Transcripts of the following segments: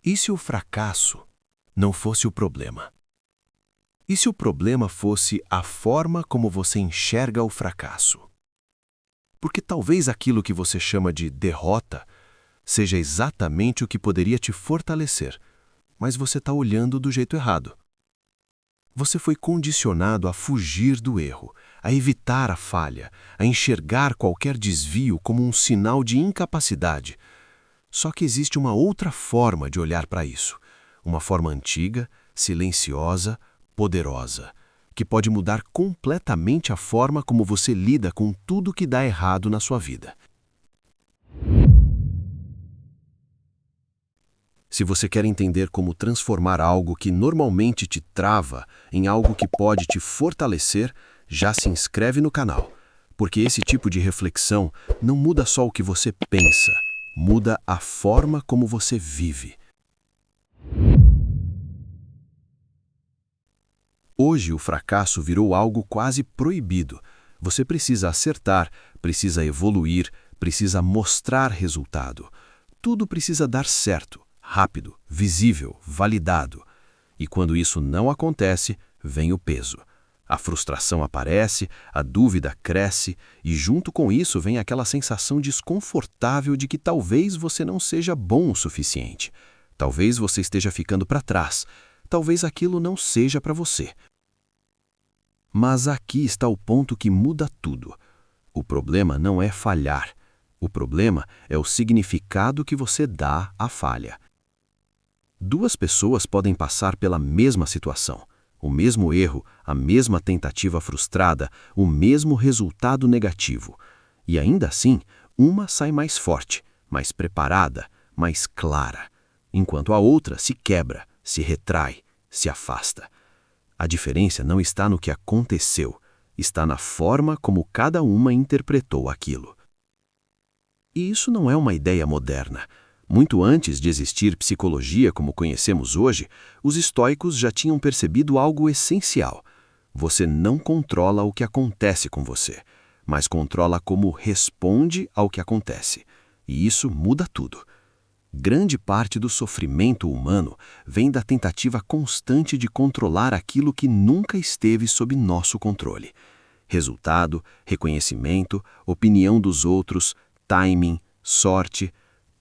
E se o fracasso não fosse o problema? E se o problema fosse a forma como você enxerga o fracasso? Porque talvez aquilo que você chama de derrota seja exatamente o que poderia te fortalecer, mas você está olhando do jeito errado. Você foi condicionado a fugir do erro, a evitar a falha, a enxergar qualquer desvio como um sinal de incapacidade. Só que existe uma outra forma de olhar para isso, uma forma antiga, silenciosa, poderosa, que pode mudar completamente a forma como você lida com tudo que dá errado na sua vida. Se você quer entender como transformar algo que normalmente te trava em algo que pode te fortalecer, já se inscreve no canal, porque esse tipo de reflexão não muda só o que você pensa, muda a forma como você vive. Hoje o fracasso virou algo quase proibido. Você precisa acertar, precisa evoluir, precisa mostrar resultado. Tudo precisa dar certo, rápido, visível, validado. E quando isso não acontece, vem o peso. A frustração aparece, a dúvida cresce e junto com isso vem aquela sensação desconfortável de que talvez você não seja bom o suficiente. Talvez você esteja ficando para trás. Talvez aquilo não seja para você. Mas aqui está o ponto que muda tudo. O problema não é falhar. O problema é o significado que você dá à falha. Duas pessoas podem passar pela mesma situação, o mesmo erro, a mesma tentativa frustrada, o mesmo resultado negativo. E ainda assim, uma sai mais forte, mais preparada, mais clara, enquanto a outra se quebra, se retrai, se afasta. A diferença não está no que aconteceu, está na forma como cada uma interpretou aquilo. E isso não é uma ideia moderna. Muito antes de existir psicologia como conhecemos hoje, os estoicos já tinham percebido algo essencial. Você não controla o que acontece com você, mas controla como responde ao que acontece. E isso muda tudo. Grande parte do sofrimento humano vem da tentativa constante de controlar aquilo que nunca esteve sob nosso controle. Resultado, reconhecimento, opinião dos outros, timing, sorte,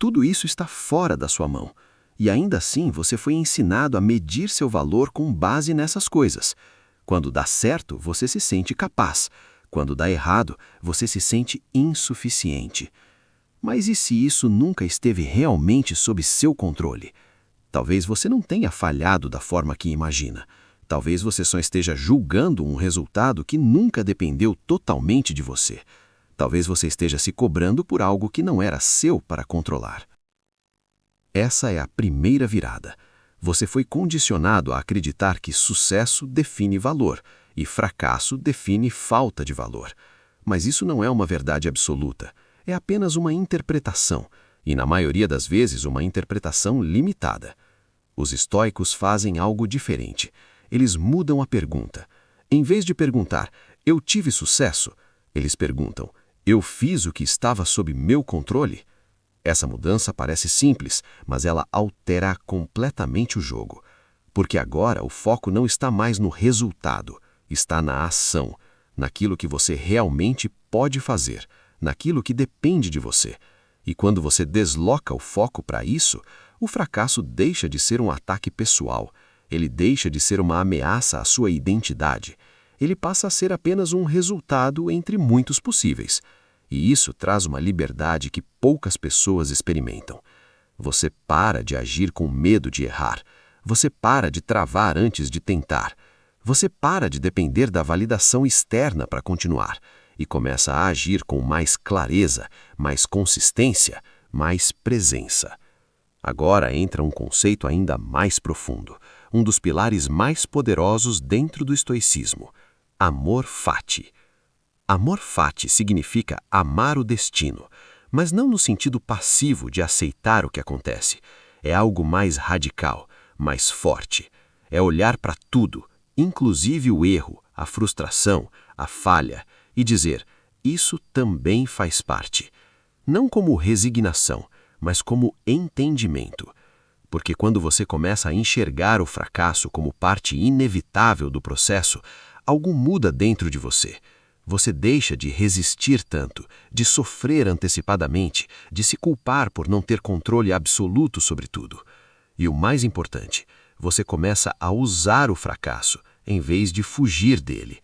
tudo isso está fora da sua mão. E ainda assim você foi ensinado a medir seu valor com base nessas coisas. Quando dá certo, você se sente capaz. Quando dá errado, você se sente insuficiente. Mas e se isso nunca esteve realmente sob seu controle? Talvez você não tenha falhado da forma que imagina. Talvez você só esteja julgando um resultado que nunca dependeu totalmente de você. Talvez você esteja se cobrando por algo que não era seu para controlar. Essa é a primeira virada. Você foi condicionado a acreditar que sucesso define valor e fracasso define falta de valor. Mas isso não é uma verdade absoluta. É apenas uma interpretação, e na maioria das vezes uma interpretação limitada. Os estoicos fazem algo diferente. Eles mudam a pergunta. Em vez de perguntar, eu tive sucesso, eles perguntam, eu fiz o que estava sob meu controle? Essa mudança parece simples, mas ela altera completamente o jogo. Porque agora o foco não está mais no resultado, está na ação, naquilo que você realmente pode fazer, naquilo que depende de você. E quando você desloca o foco para isso, o fracasso deixa de ser um ataque pessoal, ele deixa de ser uma ameaça à sua identidade. Ele passa a ser apenas um resultado entre muitos possíveis. E isso traz uma liberdade que poucas pessoas experimentam. Você para de agir com medo de errar. Você para de travar antes de tentar. Você para de depender da validação externa para continuar. E começa a agir com mais clareza, mais consistência, mais presença. Agora entra um conceito ainda mais profundo, um dos pilares mais poderosos dentro do estoicismo: amor fati. Amor fati significa amar o destino, mas não no sentido passivo de aceitar o que acontece. É algo mais radical, mais forte. É olhar para tudo, inclusive o erro, a frustração, a falha, e dizer, isso também faz parte. Não como resignação, mas como entendimento. Porque quando você começa a enxergar o fracasso como parte inevitável do processo, algo muda dentro de você. Você deixa de resistir tanto, de sofrer antecipadamente, de se culpar por não ter controle absoluto sobre tudo. E o mais importante, você começa a usar o fracasso, em vez de fugir dele.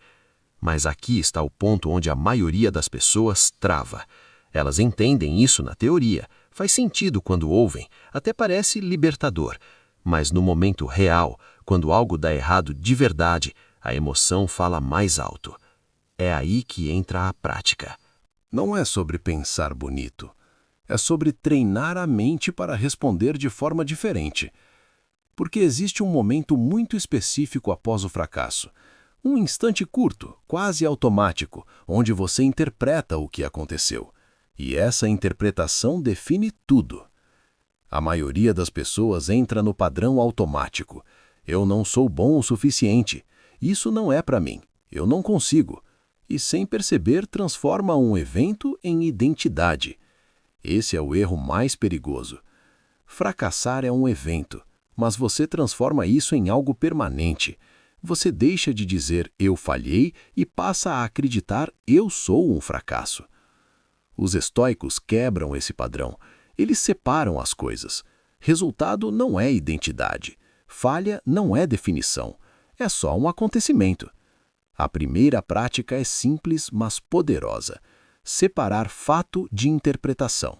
Mas aqui está o ponto onde a maioria das pessoas trava. Elas entendem isso na teoria, faz sentido quando ouvem, até parece libertador. Mas no momento real, quando algo dá errado de verdade, a emoção fala mais alto. É aí que entra a prática. Não é sobre pensar bonito. É sobre treinar a mente para responder de forma diferente. Porque existe um momento muito específico após o fracasso. Um instante curto, quase automático, onde você interpreta o que aconteceu. E essa interpretação define tudo. A maioria das pessoas entra no padrão automático. Eu não sou bom o suficiente. Isso não é para mim. Eu não consigo. E sem perceber transforma um evento em identidade. Esse é o erro mais perigoso. Fracassar é um evento, mas você transforma isso em algo permanente. Você deixa de dizer eu falhei e passa a acreditar eu sou um fracasso. Os estoicos quebram esse padrão. Eles separam as coisas. Resultado não é identidade. Falha não é definição. É só um acontecimento. A primeira prática é simples, mas poderosa. Separar fato de interpretação.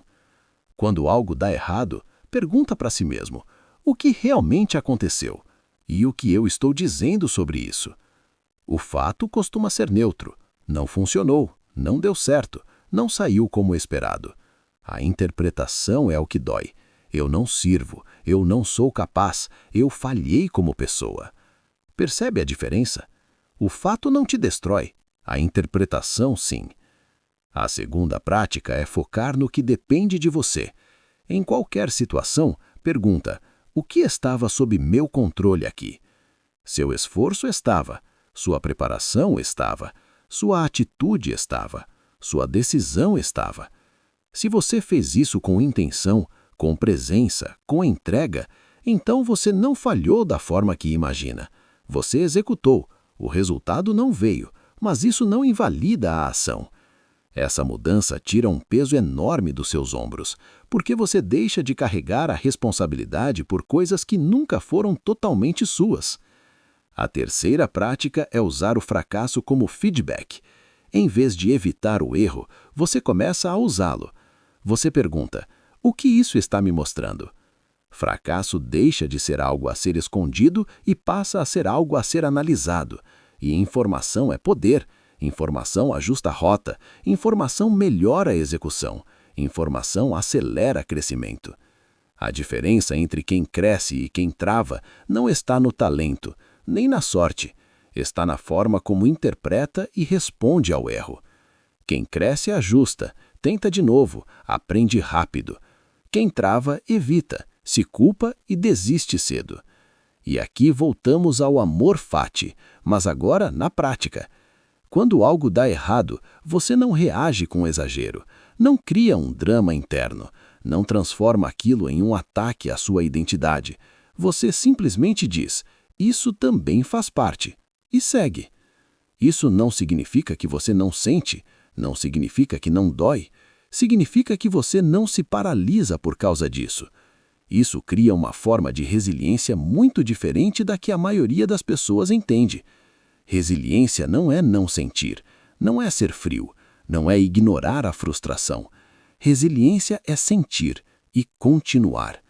Quando algo dá errado, pergunta para si mesmo: o que realmente aconteceu? E o que eu estou dizendo sobre isso? O fato costuma ser neutro. Não funcionou, não deu certo, não saiu como esperado. A interpretação é o que dói. Eu não sirvo, eu não sou capaz, eu falhei como pessoa. Percebe a diferença? O fato não te destrói, a interpretação sim. A segunda prática é focar no que depende de você. Em qualquer situação, pergunta: o que estava sob meu controle aqui? Seu esforço estava, sua preparação estava, sua atitude estava, sua decisão estava. Se você fez isso com intenção, com presença, com entrega, então você não falhou da forma que imagina. Você executou. O resultado não veio, mas isso não invalida a ação. Essa mudança tira um peso enorme dos seus ombros, porque você deixa de carregar a responsabilidade por coisas que nunca foram totalmente suas. A terceira prática é usar o fracasso como feedback. Em vez de evitar o erro, você começa a usá-lo. Você pergunta: o que isso está me mostrando? Fracasso deixa de ser algo a ser escondido e passa a ser algo a ser analisado. E informação é poder. Informação ajusta a rota. Informação melhora a execução. Informação acelera crescimento. A diferença entre quem cresce e quem trava não está no talento, nem na sorte. Está na forma como interpreta e responde ao erro. Quem cresce ajusta, tenta de novo, aprende rápido. Quem trava evita, se culpa e desiste cedo. E aqui voltamos ao amor fati, mas agora na prática. Quando algo dá errado, você não reage com exagero, não cria um drama interno, não transforma aquilo em um ataque à sua identidade. Você simplesmente diz: isso também faz parte, e segue. Isso não significa que você não sente, não significa que não dói, significa que você não se paralisa por causa disso. Isso cria uma forma de resiliência muito diferente da que a maioria das pessoas entende. Resiliência não é não sentir, não é ser frio, não é ignorar a frustração. Resiliência é sentir e continuar.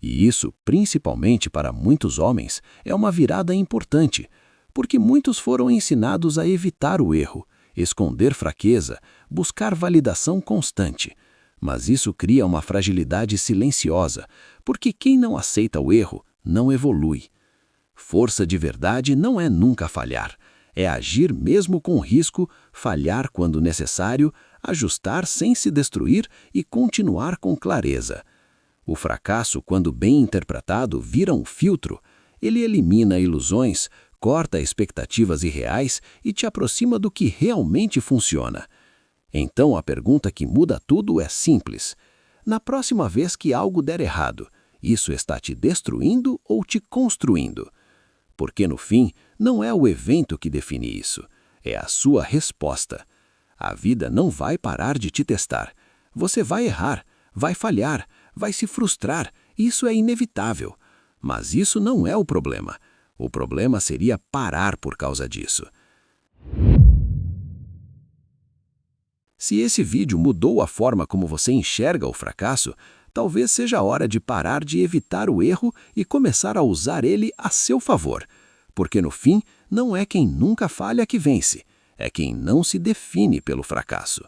E isso, principalmente para muitos homens, é uma virada importante, porque muitos foram ensinados a evitar o erro, esconder fraqueza, buscar validação constante. Mas isso cria uma fragilidade silenciosa, porque quem não aceita o erro não evolui. Força de verdade não é nunca falhar, é agir mesmo com risco, falhar quando necessário, ajustar sem se destruir e continuar com clareza. O fracasso, quando bem interpretado, vira um filtro. Ele elimina ilusões, corta expectativas irreais e te aproxima do que realmente funciona. Então a pergunta que muda tudo é simples. Na próxima vez que algo der errado, Isso está te destruindo ou te construindo? Porque, no fim, não é o evento que define isso, é a sua resposta. A vida não vai parar de te testar. Você vai errar, vai falhar, vai se frustrar, isso é inevitável. Mas isso não é o problema. O problema seria parar por causa disso. Se esse vídeo mudou a forma como você enxerga o fracasso, talvez seja a hora de parar de evitar o erro e começar a usar ele a seu favor. Porque, no fim, não é quem nunca falha que vence, é quem não se define pelo fracasso.